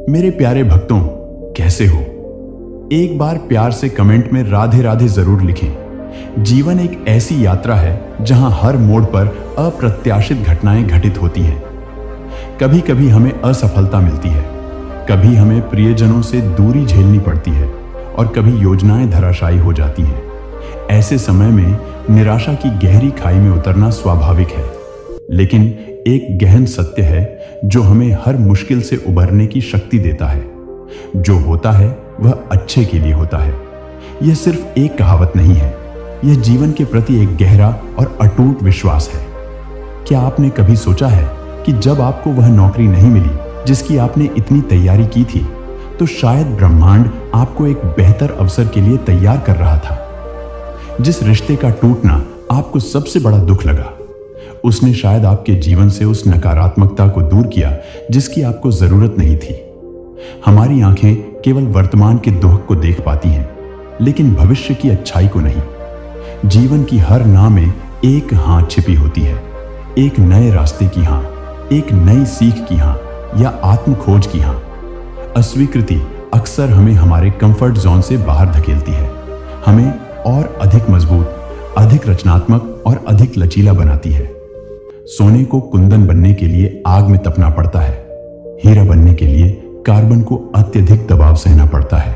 मेरे प्यारे भक्तों, कैसे हो? एक बार प्यार से कमेंट में राधे राधे जरूर लिखें। जीवन एक ऐसी यात्रा है जहां हर मोड़ पर अप्रत्याशित घटनाएं घटित होती हैं। कभी कभी हमें असफलता मिलती है, कभी हमें प्रियजनों से दूरी झेलनी पड़ती है और कभी योजनाएं धराशायी हो जाती हैं। ऐसे समय में निराशा की गहरी खाई में उतरना स्वाभाविक है, लेकिन एक गहन सत्य है जो हमें हर मुश्किल से उबरने की शक्ति देता है। जो होता है वह अच्छे के लिए होता है। यह सिर्फ एक कहावत नहीं है, यह जीवन के प्रति एक गहरा और अटूट विश्वास है। क्या आपने कभी सोचा है कि जब आपको वह नौकरी नहीं मिली जिसकी आपने इतनी तैयारी की थी, तो शायद ब्रह्मांड आपको एक बेहतर अवसर के लिए तैयार कर रहा था। जिस रिश्ते का टूटना आपको सबसे बड़ा दुख लगा, उसने शायद आपके जीवन से उस नकारात्मकता को दूर किया जिसकी आपको जरूरत नहीं थी। हमारी आंखें केवल वर्तमान के दुख को देख पाती हैं, लेकिन भविष्य की अच्छाई को नहीं। जीवन की हर नाव में एक हां छिपी होती है, एक नए रास्ते की हां, एक नई सीख की हां या आत्म खोज की हां। अस्वीकृति अक्सर हमें हमारे कंफर्ट जोन से बाहर धकेलती है, हमें और अधिक मजबूत, अधिक रचनात्मक और अधिक लचीला बनाती है। सोने को कुंदन बनने के लिए आग में तपना पड़ता है, हीरा बनने के लिए कार्बन को अत्यधिक दबाव सहना पड़ता है।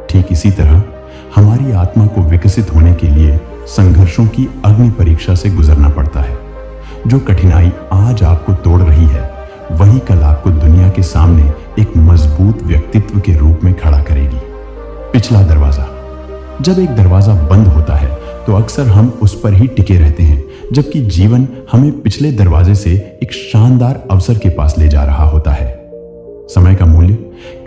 ठीक इसी तरह हमारी आत्मा को विकसित होने के लिए संघर्षों की अग्नि परीक्षा से गुजरना पड़ता है। जो कठिनाई आज आपको तोड़ रही है, वही कल आपको दुनिया के सामने एक मजबूत व्यक्तित्व के रूप में खड़ा करेगी। पिछला दरवाजा। जब एक दरवाजा बंद होता है तो अक्सर हम उस पर ही टिके रहते हैं, जबकि जीवन हमें पिछले दरवाजे से एक शानदार अवसर के पास ले जा रहा होता है। समय का मूल्य।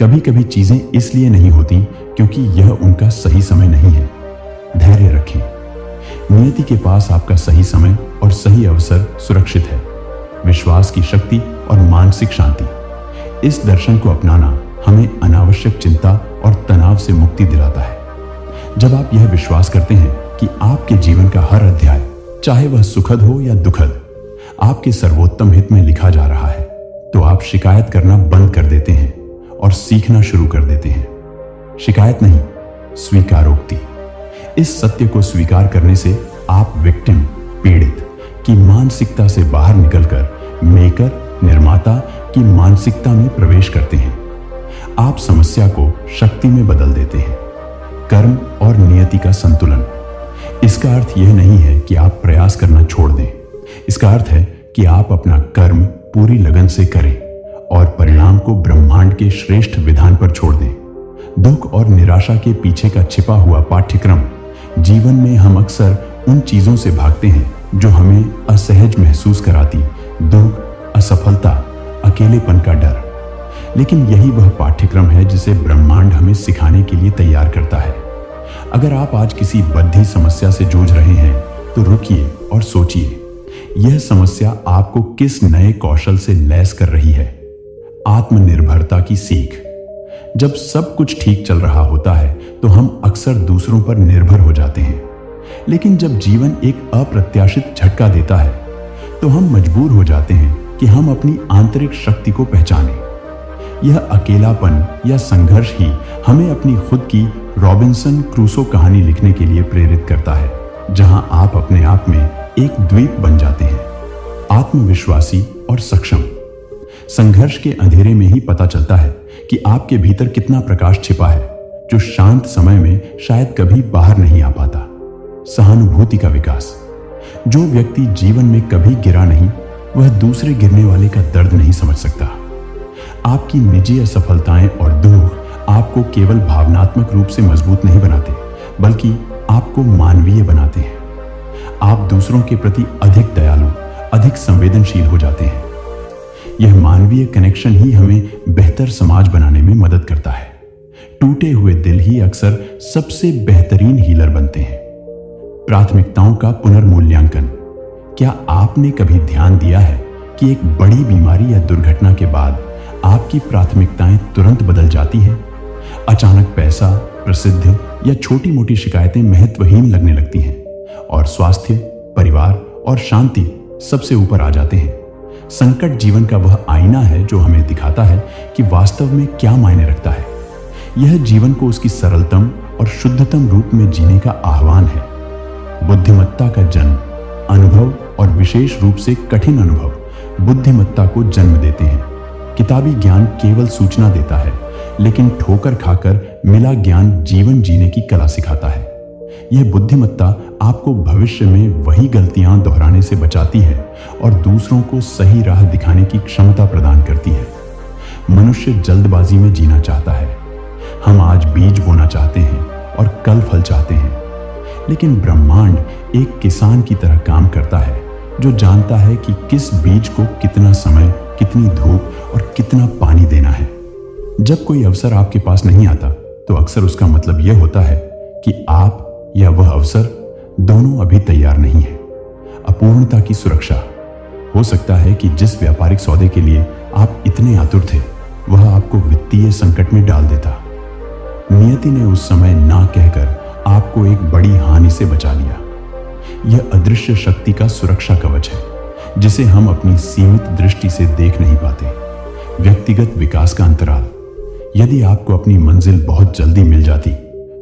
कभी कभी चीजें इसलिए नहीं होती क्योंकि यह उनका सही समय नहीं है। धैर्य रखें। नियति के पास आपका सही समय और सही अवसर सुरक्षित है। विश्वास की शक्ति और मानसिक शांति। इस दर्शन को अपनाना हमें अनावश्यक चिंता और तनाव से मुक्ति दिलाता है। जब आप यह विश्वास करते हैं कि आपके जीवन का हर अध्याय, चाहे वह सुखद हो या दुखद, आपके सर्वोत्तम हित में लिखा जा रहा है, तो आप शिकायत करना बंद कर देते हैं और सीखना शुरू कर देते हैं। शिकायत नहीं, स्वीकारोक्ति। इस सत्य को स्वीकार करने से आप विक्टिम, पीड़ित की मानसिकता से बाहर निकलकर मेकर, निर्माता की मानसिकता में प्रवेश करते हैं। आप समस्या को शक्ति में बदल देते हैं। कर्म और नियति का संतुलन। इसका अर्थ यह नहीं है कि आप प्रयास करना छोड़ दें। इसका अर्थ है कि आप अपना कर्म पूरी लगन से करें और परिणाम को ब्रह्मांड के श्रेष्ठ विधान पर छोड़ दें। दुख और निराशा के पीछे का छिपा हुआ पाठ्यक्रम। जीवन में हम अक्सर उन चीजों से भागते हैं जो हमें असहज महसूस कराती, दुख, असफलता, अकेलेपन का डर। लेकिन यही वह पाठ्यक्रम है जिसे ब्रह्मांड हमें सिखाने के लिए तैयार करता है। अगर आप आज किसी बद्धी समस्या से जूझ रहे हैं, तो रुकिए और सोचिए, यह समस्या आपको किस नए कौशल से लैस कर रही है। आत्मनिर्भरता की सीख। जब सब कुछ ठीक चल रहा होता है तो हम अक्सर दूसरों पर निर्भर हो जाते हैं, लेकिन जब जीवन एक अप्रत्याशित झटका देता है तो हम मजबूर हो जाते हैं कि हम अपनी आंतरिक शक्ति को पहचानें। यह अकेलापन या संघर्ष ही हमें अपनी खुद की रॉबिन्सन क्रूसो कहानी लिखने के लिए प्रेरित करता है, जहां आप अपने आप में एक द्वीप बन जाते हैं, आत्मविश्वासी और सक्षम। संघर्ष के अंधेरे में ही पता चलता है कि आपके भीतर कितना प्रकाश छिपा है, जो शांत समय में शायद कभी बाहर नहीं आ पाता। सहानुभूति का विकास। जो व्यक्ति जीवन में कभी गिरा नहीं, वह दूसरे गिरने वाले का दर्द नहीं समझ सकता। आपकी निजी असफलताएं और दुख आपको केवल भावनात्मक रूप से मजबूत नहीं बनाते, बल्कि आपको मानवीय बनाते हैं। आप दूसरों के प्रति अधिक दयालु, अधिक संवेदनशील हो जाते हैं। यह मानवीय कनेक्शन ही हमें बेहतर समाज बनाने में मदद करता है। टूटे हुए दिल ही अक्सर सबसे बेहतरीन हीलर बनते हैं। प्राथमिकताओं का पुनर्मूल्यांकन। क्या आपने कभी ध्यान दिया है कि एक बड़ी बीमारी या दुर्घटना के बाद आपकी प्राथमिकताएं तुरंत बदल जाती हैं? अचानक पैसा, प्रसिद्धि या छोटी मोटी शिकायतें महत्वहीन लगने लगती हैं और स्वास्थ्य, परिवार और शांति सबसे ऊपर आ जाते हैं। संकट जीवन का वह आईना है जो हमें दिखाता है कि वास्तव में क्या मायने रखता है। यह जीवन को उसकी सरलतम और शुद्धतम रूप में जीने का आह्वान है। बुद्धिमत्ता का जन्म, अनुभव और विशेष रूप से कठिन अनुभव बुद्धिमत्ता को जन्म देते हैं। किताबी ज्ञान केवल सूचना देता है, लेकिन ठोकर खाकर मिला ज्ञान जीवन जीने की कला सिखाता है। यह बुद्धिमत्ता आपको भविष्य में वही गलतियां दोहराने से बचाती है और दूसरों को सही राह दिखाने की क्षमता प्रदान करती है। मनुष्य जल्दबाजी में जीना चाहता है। हम आज बीज बोना चाहते हैं और कल फल चाहते हैं, लेकिन ब्रह्मांड एक किसान की तरह काम करता है जो जानता है कि किस बीज को कितना समय, कितनी धूप और कितना पानी देना है। जब कोई अवसर आपके पास नहीं आता तो अक्सर उसका मतलब यह होता है कि आप या वह अवसर दोनों अभी तैयार नहीं है। अपूर्णता की सुरक्षा। हो सकता है कि जिस व्यापारिक सौदे के लिए आप इतने आतुर थे वह आपको वित्तीय संकट में डाल देता। नियति ने उस समय ना कहकर आपको एक बड़ी हानि से बचा लिया। यह अदृश्य शक्ति का सुरक्षा कवच है जिसे हम अपनी सीमित दृष्टि से देख नहीं पाते। व्यक्तिगत विकास का अंतराल। यदि आपको अपनी मंजिल बहुत जल्दी मिल जाती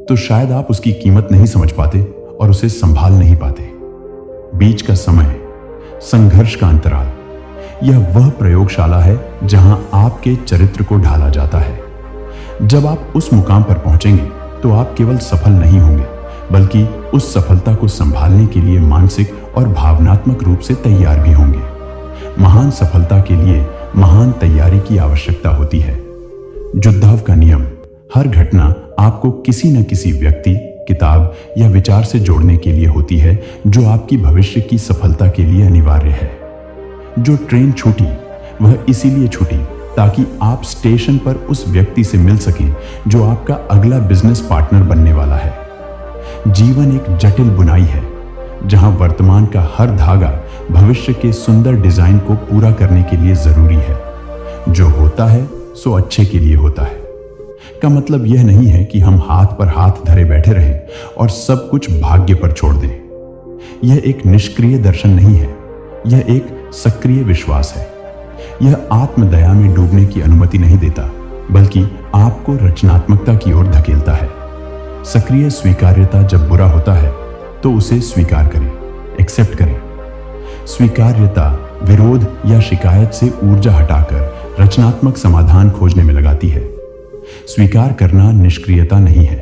तो शायद आप उसकी कीमत नहीं समझ पाते और उसे संभाल नहीं पाते। बीच का समय, संघर्ष का अंतराल। यह वह प्रयोगशाला है जहां आपके चरित्र को ढाला जाता है। जब आप उस मुकाम पर पहुंचेंगे तो आप केवल सफल नहीं होंगे, बल्कि उस सफलता को संभालने के लिए मानसिक और भावनात्मक रूप से तैयार भी होंगे। महान सफलता के लिए महान तैयारी की आवश्यकता होती है। जुद्धाव का नियम। हर घटना आपको किसी न किसी व्यक्ति, किताब या विचार से जोड़ने के लिए होती है जो आपकी भविष्य की सफलता के लिए अनिवार्य है। जो ट्रेन छूटी वह इसीलिए छूटी ताकि आप स्टेशन पर उस व्यक्ति से मिल सकें जो आपका अगला बिजनेस पार्टनर बनने वाला है। जीवन एक जटिल बुनाई है जहां वर्तमान का हर धागा भविष्य के सुंदर डिजाइन को पूरा करने के लिए जरूरी है। जो होता है सो अच्छे के लिए होता है का मतलब यह नहीं है कि हम हाथ पर हाथ धरे बैठे रहें और सब कुछ भाग्य पर छोड़ दें। यह एक निष्क्रिय दर्शन नहीं है, यह एक सक्रिय विश्वास है। यह आत्मदया में डूबने की अनुमति नहीं देता, बल्कि आपको रचनात्मकता की ओर धकेलता है। सक्रिय स्वीकार्यता। जब बुरा होता है तो उसे स्वीकार करें, एक्सेप्ट करें। स्वीकार्यता विरोध या शिकायत से ऊर्जा हटाकर रचनात्मक समाधान खोजने में लगाती है। स्वीकार करना निष्क्रियता नहीं है,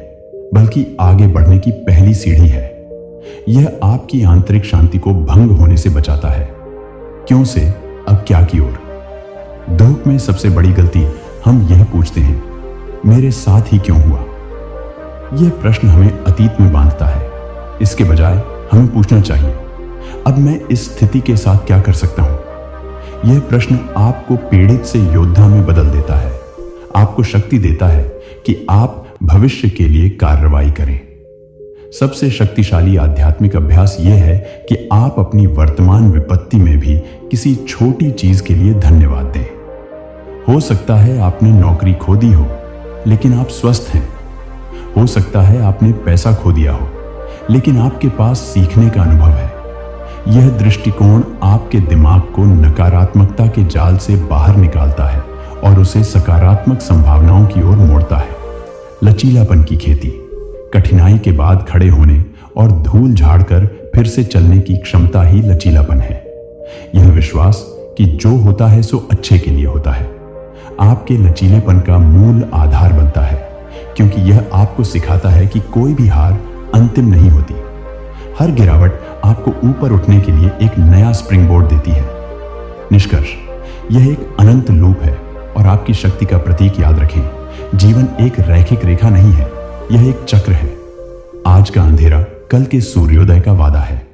बल्कि आगे बढ़ने की पहली सीढ़ी है। यह आपकी आंतरिक शांति को भंग होने से बचाता है। क्यों से अब क्या की ओर। धूप में सबसे बड़ी गलती हम यह पूछते हैं, मेरे साथ ही क्यों हुआ। यह प्रश्न हमें अतीत में बांधता है। इसके बजाय हमें पूछना चाहिए, अब मैं इस स्थिति के साथ क्या कर सकता हूं। यह प्रश्न आपको पीड़ित से योद्धा में बदल देता है, आपको शक्ति देता है कि आप भविष्य के लिए कार्रवाई करें। सबसे शक्तिशाली आध्यात्मिक अभ्यास यह है कि आप अपनी वर्तमान विपत्ति में भी किसी छोटी चीज के लिए धन्यवाद दें। हो सकता है आपने नौकरी खो दी हो, लेकिन आप स्वस्थ हैं। हो सकता है आपने पैसा खो दिया हो, लेकिन आपके पास सीखने का अनुभव है। यह दृष्टिकोण आपके दिमाग को नकारात्मकता के जाल से बाहर निकालता है और उसे सकारात्मक संभावनाओं की ओर मोड़ता है। लचीलापन की खेती। कठिनाई के बाद खड़े होने और धूल झाड़कर फिर से चलने की क्षमता ही लचीलापन है। यह विश्वास कि जो होता है सो अच्छे के लिए होता है आपके लचीलेपन का मूल आधार बनता है, क्योंकि यह आपको सिखाता है कि कोई भी हार अंतिम नहीं होती। हर गिरावट आपको ऊपर उठने के लिए एक नया स्प्रिंग बोर्ड देती है। निष्कर्ष, यह एक अनंत लूप है और आपकी शक्ति का प्रतीक याद रखें, जीवन एक रैखिक रेखा नहीं है, यह एक चक्र है। आज का अंधेरा कल के सूर्योदय का वादा है।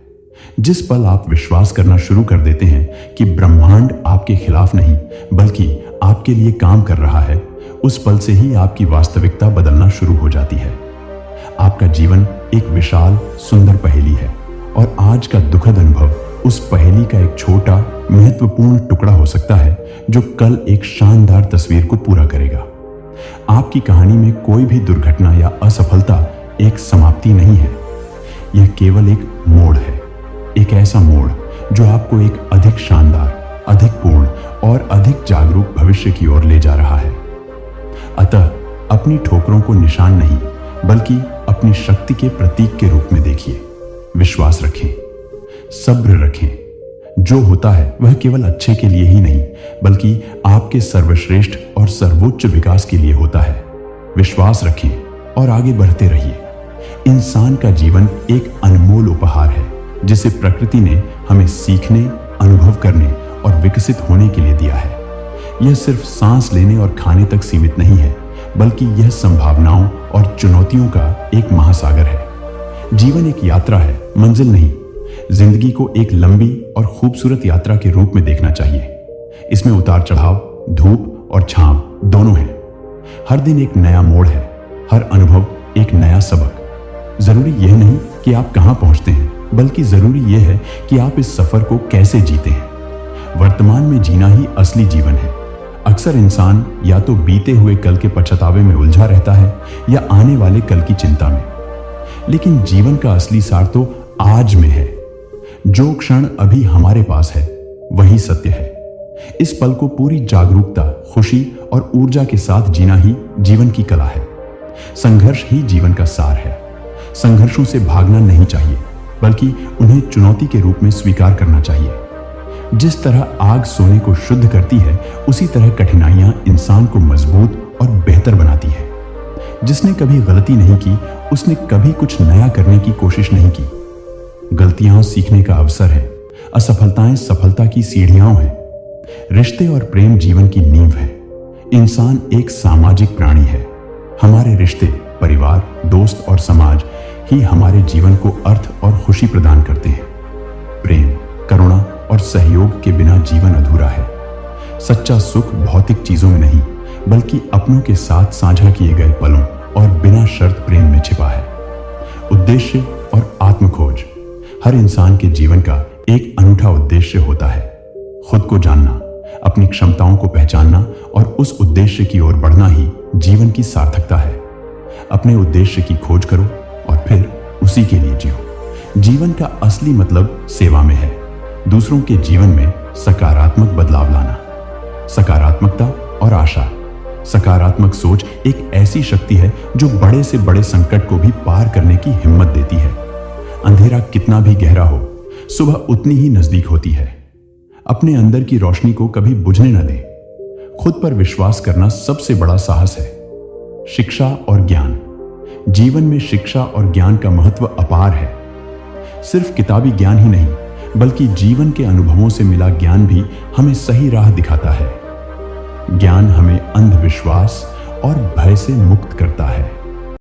जिस पल आप विश्वास करना शुरू कर देते हैं कि ब्रह्मांड आपके खिलाफ नहीं बल्कि आपके लिए काम कर रहा है, उस पल से ही आपकी वास्तविकता बदलना शुरू हो जाती है। आपका जीवन एक विशाल सुंदर पहेली है और आज का दुखद अनुभव उस पहेली का एक छोटा महत्वपूर्ण टुकड़ा हो सकता है जो कल एक शानदार तस्वीर को पूरा करेगा। आपकी कहानी में कोई भी दुर्घटना या असफलता एक समाप्ति नहीं है, यह केवल एक मोड़ है। एक ऐसा मोड़ जो आपको एक अधिक शानदार, अधिक पूर्ण और अधिक जागरूक भविष्य की ओर ले जा रहा है। अतः अपनी ठोकरों को निशान नहीं बल्कि अपनी शक्ति के प्रतीक के रूप में देखिए। विश्वास रखें, सब्र रखें। जो होता है वह केवल अच्छे के लिए ही नहीं बल्कि आपके सर्वश्रेष्ठ और सर्वोच्च विकास के लिए होता है। विश्वास रखें और आगे बढ़ते रहिए। इंसान का जीवन एक अनमोल उपहार है जिसे प्रकृति ने हमें सीखने, अनुभव करने और विकसित होने के लिए दिया है। यह सिर्फ सांस लेने और खाने तक सीमित नहीं है बल्कि यह संभावनाओं और चुनौतियों का एक महासागर है। जीवन एक यात्रा है, मंजिल नहीं। जिंदगी को एक लंबी और खूबसूरत यात्रा के रूप में देखना चाहिए। इसमें उतार चढ़ाव, धूप और छांव दोनों हैं। हर दिन एक नया मोड़ है, हर अनुभव एक नया सबक। जरूरी यह नहीं कि आप कहां पहुंचते हैं बल्कि जरूरी यह है कि आप इस सफर को कैसे जीते हैं। वर्तमान में जीना ही असली जीवन है। अक्सर इंसान या तो बीते हुए कल के पछतावे में उलझा रहता है या आने वाले कल की चिंता में, लेकिन जीवन का असली सार तो आज में है। जो क्षण अभी हमारे पास है वही सत्य है। इस पल को पूरी जागरूकता, खुशी और ऊर्जा के साथ जीना ही जीवन की कला है। संघर्ष ही जीवन का सार है। संघर्षों से भागना नहीं चाहिए बल्कि उन्हें चुनौती के रूप में स्वीकार करना चाहिए। जिस तरह आग सोने को शुद्ध करती है उसी तरह कठिनाइयां इंसान को मजबूत और बेहतर बनाती है। जिसने कभी गलती नहीं की उसने कभी कुछ नया करने की कोशिश नहीं की। गलतियां सीखने का अवसर है, असफलताएं सफलता की सीढ़ियां हैं। रिश्ते और प्रेम जीवन की नींव है। इंसान एक सामाजिक प्राणी है। हमारे रिश्ते, परिवार, दोस्त और समाज ही हमारे जीवन को अर्थ और खुशी प्रदान करते हैं। प्रेम, करुणा और सहयोग के बिना जीवन अधूरा है। सच्चा सुख भौतिक चीजों में नहीं बल्कि अपनों के साथ साझा किए गए पलों और बिना शर्त प्रेम में छिपा है। उद्देश्य और आत्मखोज हर इंसान के जीवन का एक अनूठा उद्देश्य होता है। खुद को जानना, अपनी क्षमताओं को पहचानना और उस उद्देश्य की ओर बढ़ना ही जीवन की सार्थकता है। अपने उद्देश्य की खोज करो और फिर उसी के लिए जियो। जीवन का असली मतलब सेवा में है। दूसरों के जीवन में सकारात्मक बदलाव लाना। सकारात्मकता और आशा, सकारात्मक सोच एक ऐसी शक्ति है जो बड़े से बड़े संकट को भी पार करने की हिम्मत देती है। अंधेरा कितना भी गहरा हो, सुबह उतनी ही नजदीक होती है। अपने अंदर की रोशनी को कभी बुझने न दें। खुद पर विश्वास करना सबसे बड़ा साहस है। शिक्षा और ज्ञान, जीवन में शिक्षा और ज्ञान का महत्व अपार है। सिर्फ किताबी ज्ञान ही नहीं बल्कि जीवन के अनुभवों से मिला ज्ञान भी हमें सही राह दिखाता है। ज्ञान हमें अंधविश्वास और भय से मुक्त करता है।